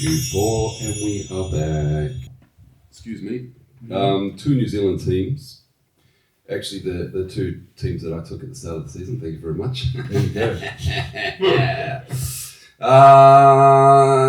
Q4, and we are back. Excuse me. Two New Zealand teams. Actually, the two teams that I took at the start of the season. Thank you very much. There you go.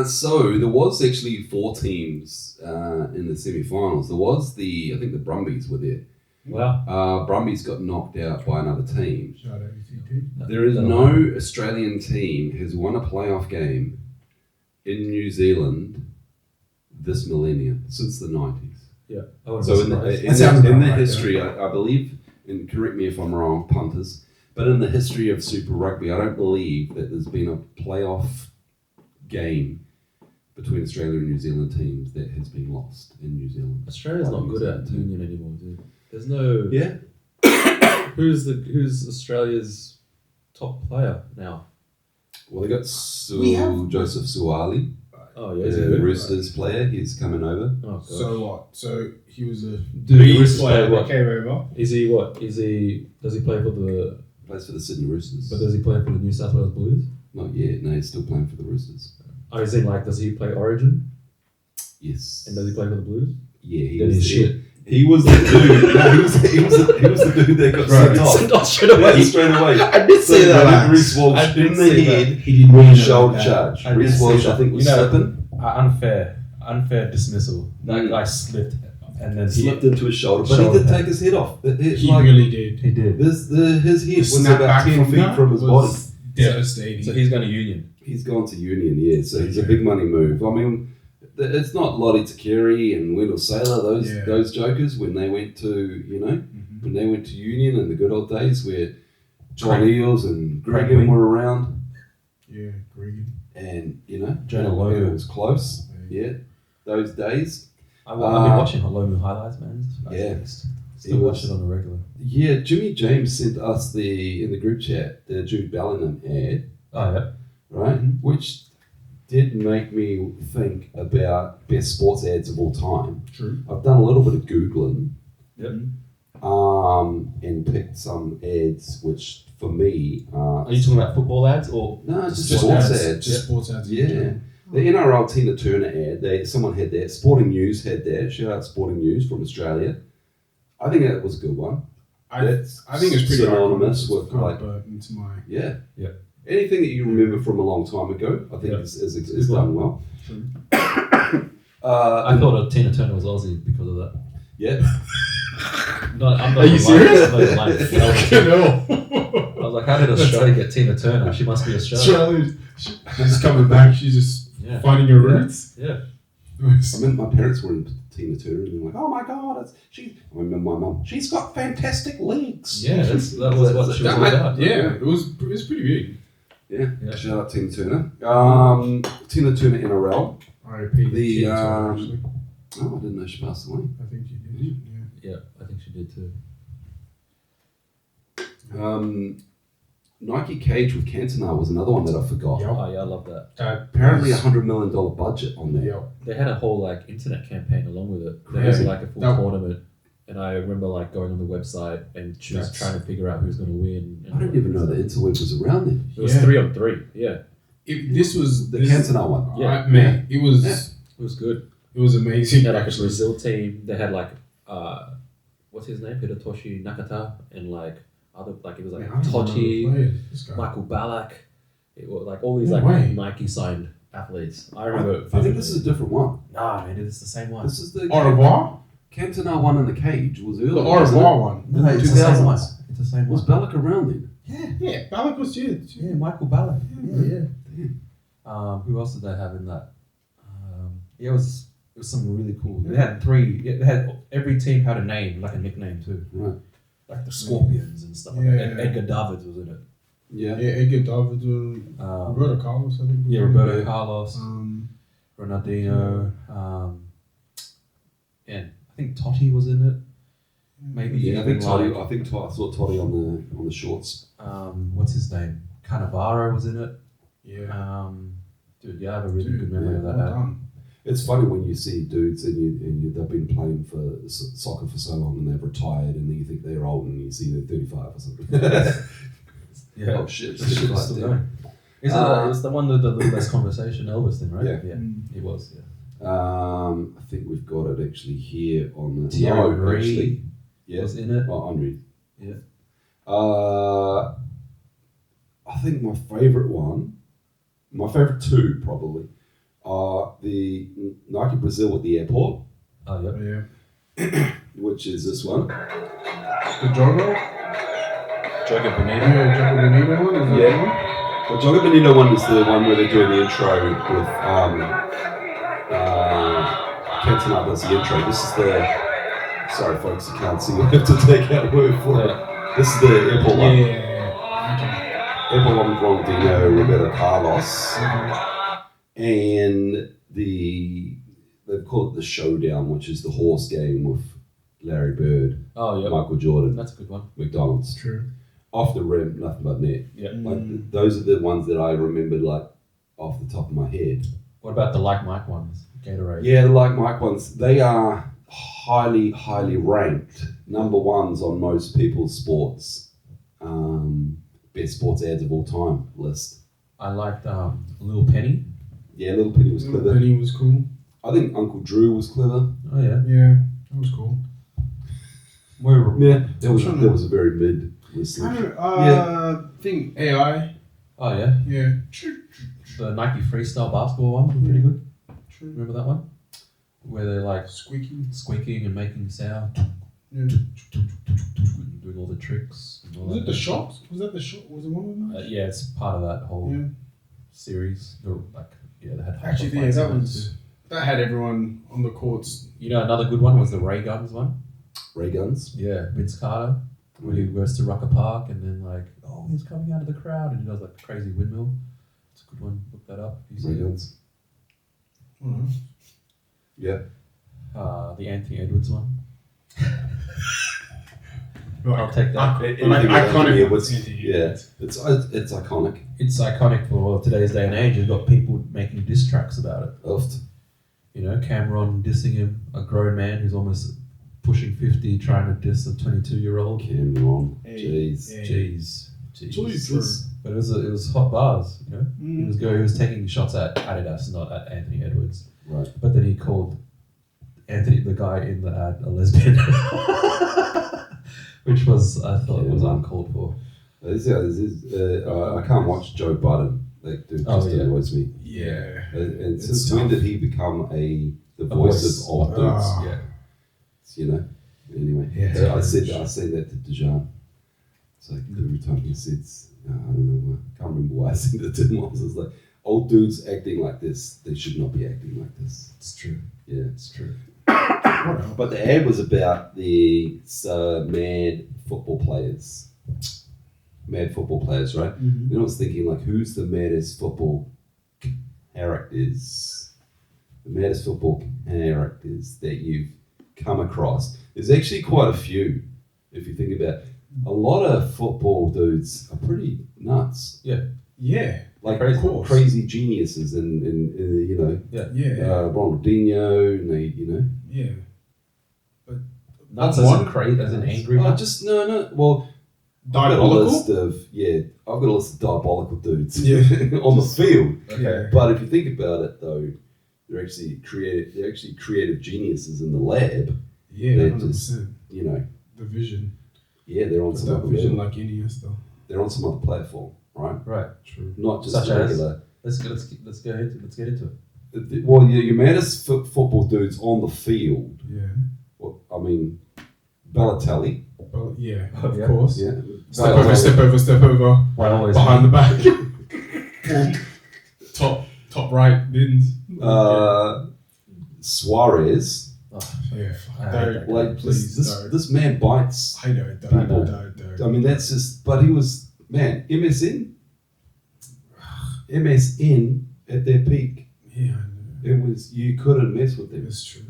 So there was actually 4 teams in the semi-finals. There was I think the Brumbies were there. Wow. Brumbies got knocked out by another team. Shout out ECT. There is no Australian team who's won a playoff game in New Zealand this millennium, since the 90s. Yeah. So in the history, I believe, and correct me if I'm wrong, punters, but in the history of Super Rugby, I don't believe that there's been a playoff game between Australia and New Zealand teams that has been lost in New Zealand. Australia's not good at union anymore, dude. There's no. Yeah. Who's Australia's top player now? Well, they got Joseph Suaalii, Oh yeah, is he the good? Roosters player. He's coming over. Oh, gosh. So what? So he was a Dude, the B Roosters player play that what? came over. Is he what? Does he play for the? Plays for the Sydney Roosters. But does he play for the New South Wales Blues? Not yet. No, he's still playing for the Roosters. Oh, is he like? Does he play Origin? Yes. And does he play for the Blues? Yeah, he Then was. he's shit. He was the dude. No, he was the dude that got sent off. Sent off straight away. Straight away. I did see that. Reece Walsh I did in the see head. that. He didn't With win shoulder charge. I did Reece see Walsh, that. I think, was You know, slipping. Unfair dismissal. That guy slipped, and then Slipped into his shoulder, but Shoulder he did pad. take his head off. He really did. he did. His head was Snap about back 10 feet that from his body. was devastating. So he's going to Union. He's gone to Union, yeah, so he's a big money move. I mean, it's not Lottie Takiri and Wendell Saylor, those jokers, when they went to, when they went to Union in the good old days where John Eales and Gregan were around. Yeah, Gregan. And, Jonah Lomu Lomu. was close. Yeah, those days. I've been watching Lomu highlights, man. Yeah. Still watch it on the regular. Yeah, Jimmy James sent us in the group chat the Jude Bellingham ad, Oh, yeah. right? Which did make me think about best sports ads of all time. True. I've done a little bit of Googling. Yep. And picked some ads which for me Are you talking about football ads or? no, it's just Just sports ads. ads. Just sports ads. Yeah. The NRL Tina Turner ad, someone had that. Sporting News had that. Shout out Sporting News from Australia. I think that was a good one. I think it's pretty synonymous iconic. with like into my yeah. Yeah. Anything that you remember from a long time ago, I think is done well. True. I thought Tina Turner was Aussie because of that. Yeah. No, I'm not. Are you serious? I was like, how did Australia get Tina Turner? She must be Australian. She's coming back. She's just Yeah. finding her roots. Yeah. I mean, my parents were in Tina Turner and they were like, oh my god, I remember my mum, she's got fantastic legs. Yeah, that was what she was all about. Yeah, it was pretty big. Yeah. Yeah. Shout out Tina Turner. Tina Turner NRL. R.I.P. The, Tina Turner, actually. Oh, I didn't know she passed away. I think she did. Yeah, I think she did too. Nike Cage with Cantona was another one that I forgot. Yep. Oh yeah, I love that. Apparently $100 million budget on there. Yeah. They had a whole like internet campaign along with it. There Crazy. was like a full That- tournament, and I remember like going on the website and just trying to figure out who's going to win. I didn't even know the interweb was around then. It was Yeah. 3-on-3. Yeah, This was The Cantona one. Yeah. man. It was it was good. it was amazing. They had like a actually. Brazil team. They had like what's his name, Hidetoshi Nakata, and like other like it was like Man, I don't remember Totti, the players. This guy. Michael Ballack. It was like all these No like way. Nike signed athletes. I remember. I think this is a different one. Nah, man, it's the same one. This is the Au revoir? Cantona one in the cage was earlier. The Au revoir one. No, it's the 2000s. same one. It's the same Was one. Bellick around then? Yeah, Ballack was huge. Yeah, Michael Ballack. Yeah. Damn. Who else did they have in that? Yeah, it was something really cool. They had three. They had every team had a name, like a nickname too, Right. like the Scorpions and stuff. Like Yeah. that. And Edgar Davids was in it. Yeah. Yeah, Edgar Davids, Roberto Carlos, I think. Yeah, Roberto Carlos, Um, Ronaldinho, and I think Totti was in it. Maybe Yeah, I even think Toddy. like, I saw Toddy on the shorts. what's his name? Cannavaro was in it. yeah. Dude, yeah, I have a really Dude, good memory of that. well ad. done. It's funny when you see dudes and they've been playing for soccer for so long and they've retired and then you think they're old and you see they're 35 or something. Yeah. Oh shit! Shit, Shit like still that. going. Is it? It was the one with the less conversation, Elvis thing, right? Yeah. Yeah, it was. Yeah. I think we've got it actually here on the. Thierry No, Henry actually, yeah. was in it. Oh, Henry. Yeah. I think my favourite one, my favourite two probably, are the Nike Brazil at the airport, Oh yeah. Yeah. which is this one. The Jogo? Jogo Bonito. Yeah, Jogo Bonito one? Is that Yeah. one? The Jogo Bonito one is the one where they're doing the intro with Cantona does the intro. This is the. Sorry, folks, you can't see. I have to take out word for it. This is the airport one. Yeah. Airport one with Ronaldinho, Roberto Carlos, Okay. and they've called it the Showdown, which is the horse game with Larry Bird, Oh yeah. Michael Jordan, That's a good one. McDonald's. True. Off the rim, nothing but net. Yeah. Like those are the ones that I remembered like off the top of my head. What about the Like Mike ones? Gatorade. Yeah, the Like Mike ones, they are highly, highly ranked number ones on most people's sports best sports ads of all time list. I liked Lil Penny. Yeah, Little Penny was Little clever. Penny was cool. I think Uncle Drew was clever. Oh yeah. Yeah, that was cool. Yeah, that was Trying that to- was a very mid I listener. don't think AI. Oh yeah. Yeah. The Nike Freestyle basketball one was pretty good. True. Remember that one? Where they're like Squeaky. squeaking and making sound, Yeah. doing all the tricks. And all Was that it the good stuff. shot? Was that the shot? Was it one of them? Yeah, it's part of that whole Yeah. series. They had Actually, hyper yeah, fights that in it was too. that had everyone on the courts. You know, another good one was the Ray Guns one. Ray Guns. Yeah, Vince Carter, when he goes to Rucker Park and then like, oh, he's coming out of the crowd and he does like the crazy windmill. It's a good one. Look that up. You see Ray it. Guns. Oh, Yeah. The Anthony Edwards one. no. I'll take that. Anything Like with iconic Anthony Edwards. Anthony Yeah, Edwards. it's iconic. It's iconic for today's day and age. You've got people making diss tracks about it. Oft. You know, Cameron dissing him, a grown man who's almost pushing 50, trying to diss a 22-year-old. Cameron. Hey, Jeez. hey. Jeez. Jesus. But it was hot bars, you know. He Mm. was taking shots at Adidas, not at Anthony Edwards. Right. But then he called Anthony, the guy in the ad, a lesbian, which was I thought was uncalled for. I can't watch Joe Budden. That dude Oh, just yeah. annoys me. Yeah. And It's since when tough. did he become the voice. voice of old dudes? Ah. Yeah, You know. Anyway, Yeah. I said that to Dejan. It's like every time he says, I don't know, I can't remember why I said it to him. I was just like, old dudes acting like this, they should not be acting like this. it's true. Yeah. It's true. What else? But the ad was about the mad football players. Mad football players, right? Mhm. And I was thinking, like, who's the maddest football characters? The maddest football characters that you've come across. There's actually quite a few, if you think about it. A lot of football dudes are pretty nuts. Yeah. Like Of course. crazy geniuses and you know, Yeah. Ronaldinho, and they, you know. Yeah. Nuts as in crazy, as in angry. Oh, nuts? just no. Well, I've got a list Diabolical. I've got a list of diabolical dudes Yeah. on the field. Okay. But if you think about it, though, they're actually creative geniuses in the lab. Yeah. They're 100%. You know, The vision. yeah, they're on But some that other vision level. like Iniesta. They're on some other platform, right? Right. True. Not just Such as? regular. Let's get into it. Well, your maddest football dudes on the field. Yeah. Well, I mean, Balotelli. Well, yeah. Oh, Of yeah. course. Yeah. Step over, step over, step over. One always Behind the back. top right bins. Suarez. Oh, Yeah. I hate Don't, that. Like please, this don't. this man bites. I know. Don't. People. Don't. I mean, that's just. But he was MSN at their peak. Yeah, I know. It was you couldn't mess with them. It's true.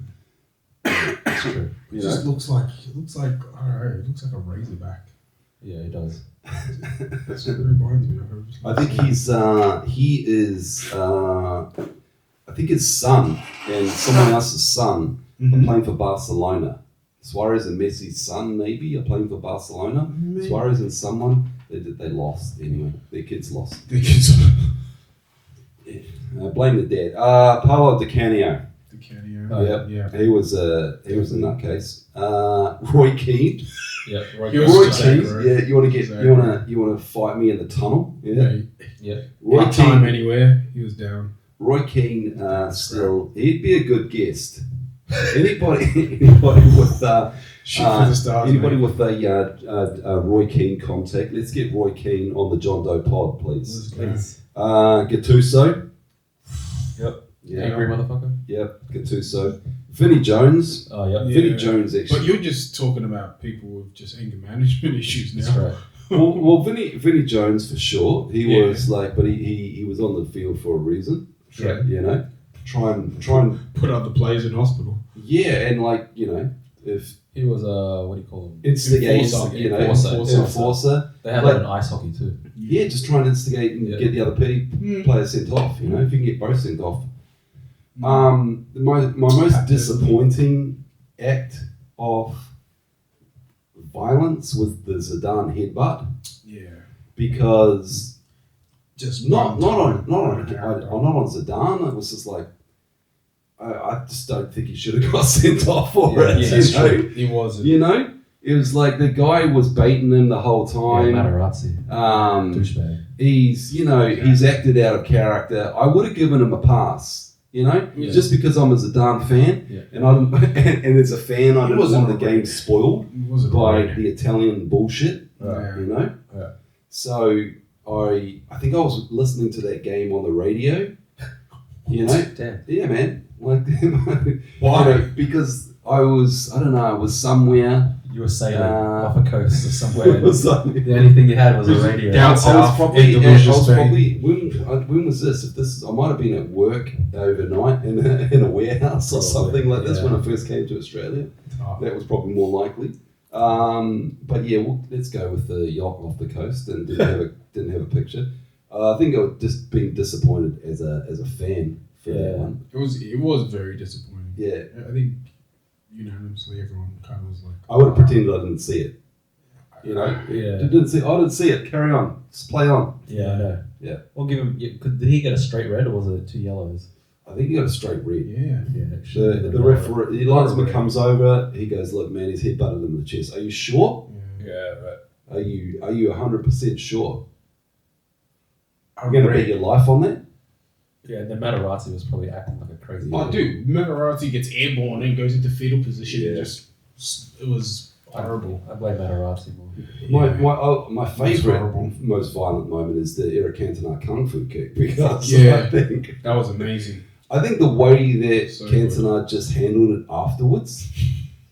It's true. You It know? just looks like I don't know. It looks like a razorback. Yeah, it does. That's what it reminds me of. I think he is. I think his son and someone else's son are playing for Barcelona. Suarez and Messi's son maybe are playing for Barcelona. Suarez and someone they lost anyway. Their kids lost. The kids. blame the dad. Paolo Di Canio. The Canio. Yeah. He was a nutcase. Roy Keane. Yeah, right. He was Roy just Keane. accurate. Yeah, you want to get Exactly. you want to fight me in the tunnel. Yeah. Yeah. Roy Anytime, Keane. anywhere, he was down. Roy Keane. Still, he'd be a good guest. Anybody with Shoot for the stars. anybody mate. with a Roy Keane contact, let's get Roy Keane on the John Doe pod, please. Let's go. Gattuso. Yep. Yeah. Angry motherfucker. Yep. Gattuso. Vinnie Jones. Oh, yep. Yeah. Vinnie Jones But actually. you're just talking about people with just anger management issues now. That's right. well, Vinnie Jones for sure. He Yeah. was like, but he was on the field for a reason. Yeah. You know, try and Put other players in hospital. yeah, and like you know, if He was what do you call him? instigate, Enforcer. you know, Enforcer. enforcer. They had Like- that in ice hockey too. Yeah, just try and instigate and Yeah. get the other players sent off. You know, if you can get both sent off. My most Captain. disappointing act of violence was the Zidane headbutt Yeah. because Just not on character. Zidane. It was just like I just don't think he should have got sent off for Yeah, it. yeah, you that's know, true. He wasn't. you know, it was like the guy was baiting him the whole Yeah, time. Materazzi. Douchebag. He's acted out of character. I would have given him a pass. You know, Yeah. just because I'm a Zidane fan, Yeah. and I'm and as a fan, I He didn't wasn't want the a game red. spoiled He wasn't by right. the Italian bullshit. Yeah. You know, Yeah. so I think I was listening to that game on the radio. You know, Damn. yeah, man, like Why? you know, because I was somewhere. You were sailing Uh, off a coast or somewhere. It was like- The only thing you had was a radio. Down I was south, probably, in I was Delicious Bay. probably when was this? If this, I might have been at work overnight in a warehouse or Probably, something like this yeah. when I first came to Australia. Oh. That was probably more likely. But yeah, let's go with the yacht off the coast and didn't have a picture. I think I was just being disappointed as a fan for that Yeah. one. It was very disappointing. Yeah, I think unanimously everyone kind of was like, I would have pretended I didn't see it. You know, Yeah. I didn't see it. Carry on, just play on. Yeah, I know. Yeah. We'll give him. Did he get a straight red or was it two yellows? I think he got a straight red. Yeah. Yeah. The referee, the linesman comes over. He goes, "Look, man, he's headbutted him in the chest. Are you sure? Yeah. Yeah, right. Are you 100% sure? I You're gonna read- bet your life on that?" Yeah, and then Materazzi was probably acting like a crazy. Oh, dude, Materazzi gets airborne and goes into fetal position. Yeah. And it was horrible. I blame Materazzi more. My favourite, horrible. most violent moment is the Eric Cantona kung fu kick because Yeah. I That was amazing. think the way that So Cantona just handled it afterwards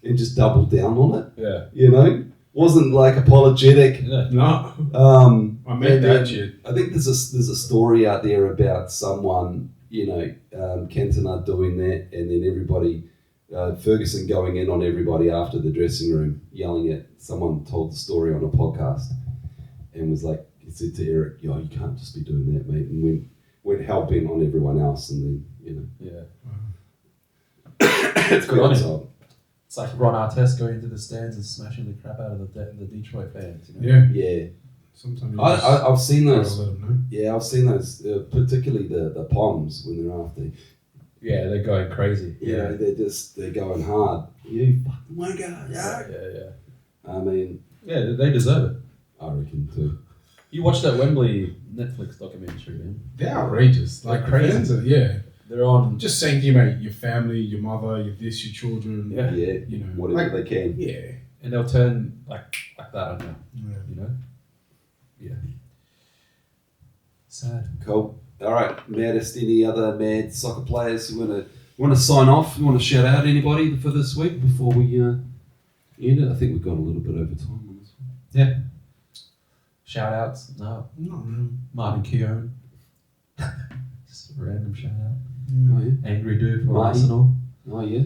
and just doubled down on it, Yeah. you know, wasn't like apologetic. Yeah. No, I made And that then shit. I think there's a story out there about someone, you know, Cantona doing that, and then everybody, Ferguson going in on everybody after the dressing room, yelling at someone. Told the story on a podcast, and was like, he said to Eric, "Yo, you can't just be doing that, mate," and went helping on everyone else, and then Yeah. it's Good on him. outside. It's like Ron Artest going into the stands and smashing the crap out of the Detroit fans. You know? Yeah. Yeah, Sometimes you I've seen gotta those. let 'em know. Yeah, I've seen those, particularly the Poms when they're after. Yeah, they're going crazy. You know, they're going hard. You fucking wanker. Yeah, Yeah. yeah. I mean, Yeah, they deserve it. I reckon too. You watched that Wembley Netflix documentary, man. They're outrageous. Like They're crazy. fans are- yeah. They're on. Just saying to you, mate, your family, your mother, your this, your children. Yeah. Yeah, You know, whatever like, they can. yeah. And they'll turn like that on you. Yeah. You know. Yeah. Sad. Cool. All right, maddest. Any other mad soccer players who want to sign off? You want to shout out anybody for this week before we end it? I think we've got a little bit over time on this one. Yeah. Shout outs. No. Not really. Martin Keown. Just a random shout out. Oh yeah. Angry dude for Marty. Arsenal. Oh yeah.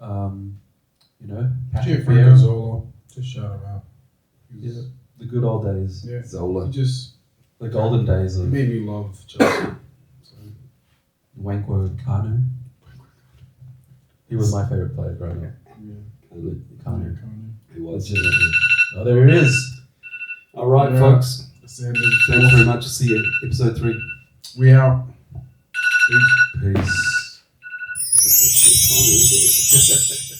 You know. Patrick Gianfranco Vieira. Zola. Just shout him out. He was- Yeah. The good old days. Yeah. Zola. He just The golden days of made me love Chelsea. So, Wankwo Kanu. He was my favourite player growing up. yeah. Kanu. Kanu. He was. Legitimately. Oh, there it is. All right, Yeah. folks. That's the end of Thanks very much. See you episode 3. We out. Peace. Peace. That's a shit one, isn't it?